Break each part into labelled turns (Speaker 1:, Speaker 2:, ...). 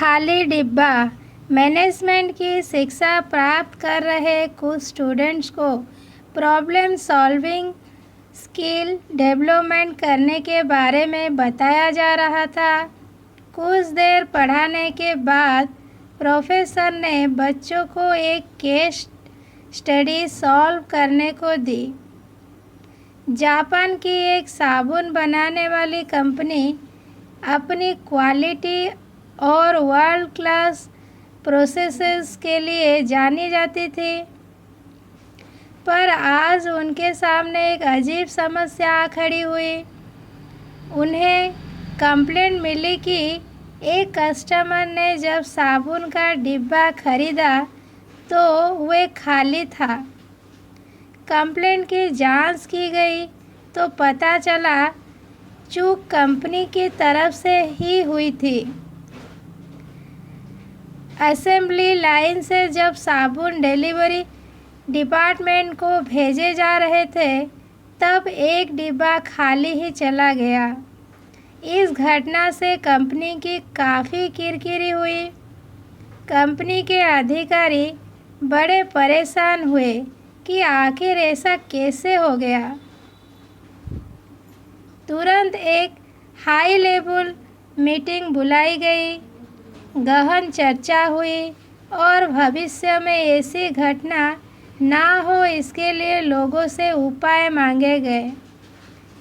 Speaker 1: खाली डिब्बा। मैनेजमेंट की शिक्षा प्राप्त कर रहे कुछ स्टूडेंट्स को प्रॉब्लम सॉल्विंग स्किल डेवलपमेंट करने के बारे में बताया जा रहा था। कुछ देर पढ़ाने के बाद प्रोफेसर ने बच्चों को एक केस स्टडी सॉल्व करने को दी। जापान की एक साबुन बनाने वाली कंपनी अपनी क्वालिटी और वर्ल्ड क्लास प्रोसेसेस के लिए जानी जाती थी, पर आज उनके सामने एक अजीब समस्या खड़ी हुई। उन्हें कंप्लेंट मिली कि एक कस्टमर ने जब साबुन का डिब्बा खरीदा तो वह खाली था। कंप्लेंट की जांच की गई तो पता चला चूक कंपनी की तरफ से ही हुई थी। असेंबली लाइन से जब साबुन डिलीवरी डिपार्टमेंट को भेजे जा रहे थे तब एक डिब्बा खाली ही चला गया। इस घटना से कंपनी की काफ़ी किरकिरी हुई। कंपनी के अधिकारी बड़े परेशान हुए कि आखिर ऐसा कैसे हो गया। तुरंत एक हाई लेवल मीटिंग बुलाई गई, गहन चर्चा हुई और भविष्य में ऐसी घटना ना हो इसके लिए लोगों से उपाय मांगे गए।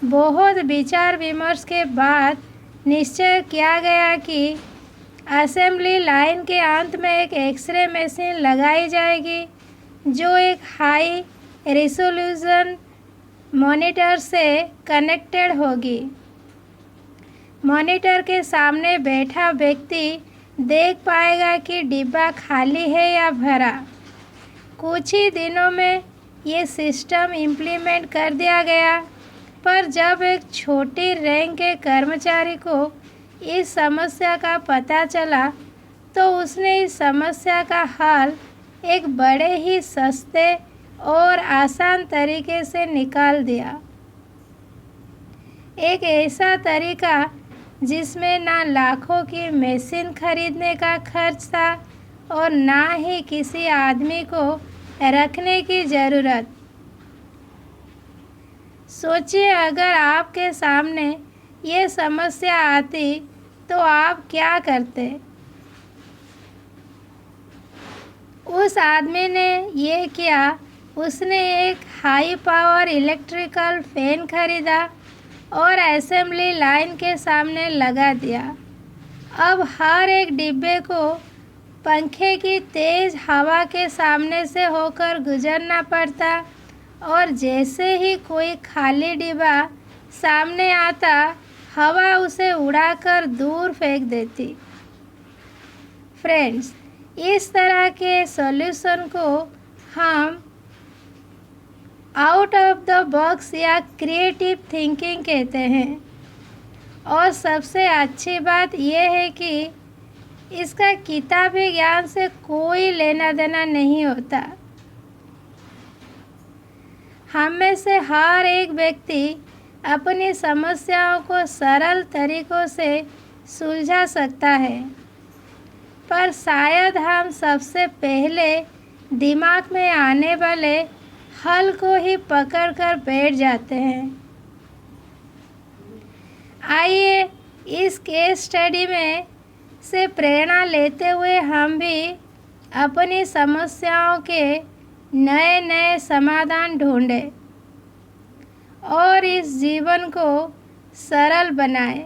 Speaker 1: बहुत विचार विमर्श के बाद निश्चय किया गया कि असेंबली लाइन के अंत में एक एक्सरे मशीन लगाई जाएगी जो एक हाई रिजोल्यूशन मॉनिटर से कनेक्टेड होगी। मॉनिटर के सामने बैठा व्यक्ति देख पाएगा कि डिब्बा खाली है या भरा। कुछ ही दिनों में ये सिस्टम इम्प्लीमेंट कर दिया गया, पर जब एक छोटी रैंक के कर्मचारी को इस समस्या का पता चला तो उसने इस समस्या का हल एक बड़े ही सस्ते और आसान तरीके से निकाल दिया। एक ऐसा तरीका जिसमें ना लाखों की मशीन खरीदने का खर्च था और ना ही किसी आदमी को रखने की ज़रूरत। सोचिए अगर आपके सामने ये समस्या आती तो आप क्या करते। उस आदमी ने ये किया, उसने एक हाई पावर इलेक्ट्रिकल फैन खरीदा और असेंबली लाइन के सामने लगा दिया। अब हर एक डिब्बे को पंखे की तेज़ हवा के सामने से होकर गुजरना पड़ता और जैसे ही कोई खाली डिब्बा सामने आता हवा उसे उड़ाकर दूर फेंक देती। फ्रेंड्स, इस तरह के सॉल्यूशन को हम आउट ऑफ द बॉक्स या क्रिएटिव थिंकिंग कहते हैं। और सबसे अच्छी बात यह है कि इसका किताबी ज्ञान से कोई लेना देना नहीं होता। हम में से हर एक व्यक्ति अपनी समस्याओं को सरल तरीकों से सुलझा सकता है, पर शायद हम सबसे पहले दिमाग में आने वाले हल को ही पकड़ कर बैठ जाते हैं। आइए इस केस स्टडी में से प्रेरणा लेते हुए हम भी अपनी समस्याओं के नए नए समाधान ढूंढें और इस जीवन को सरल बनाएं।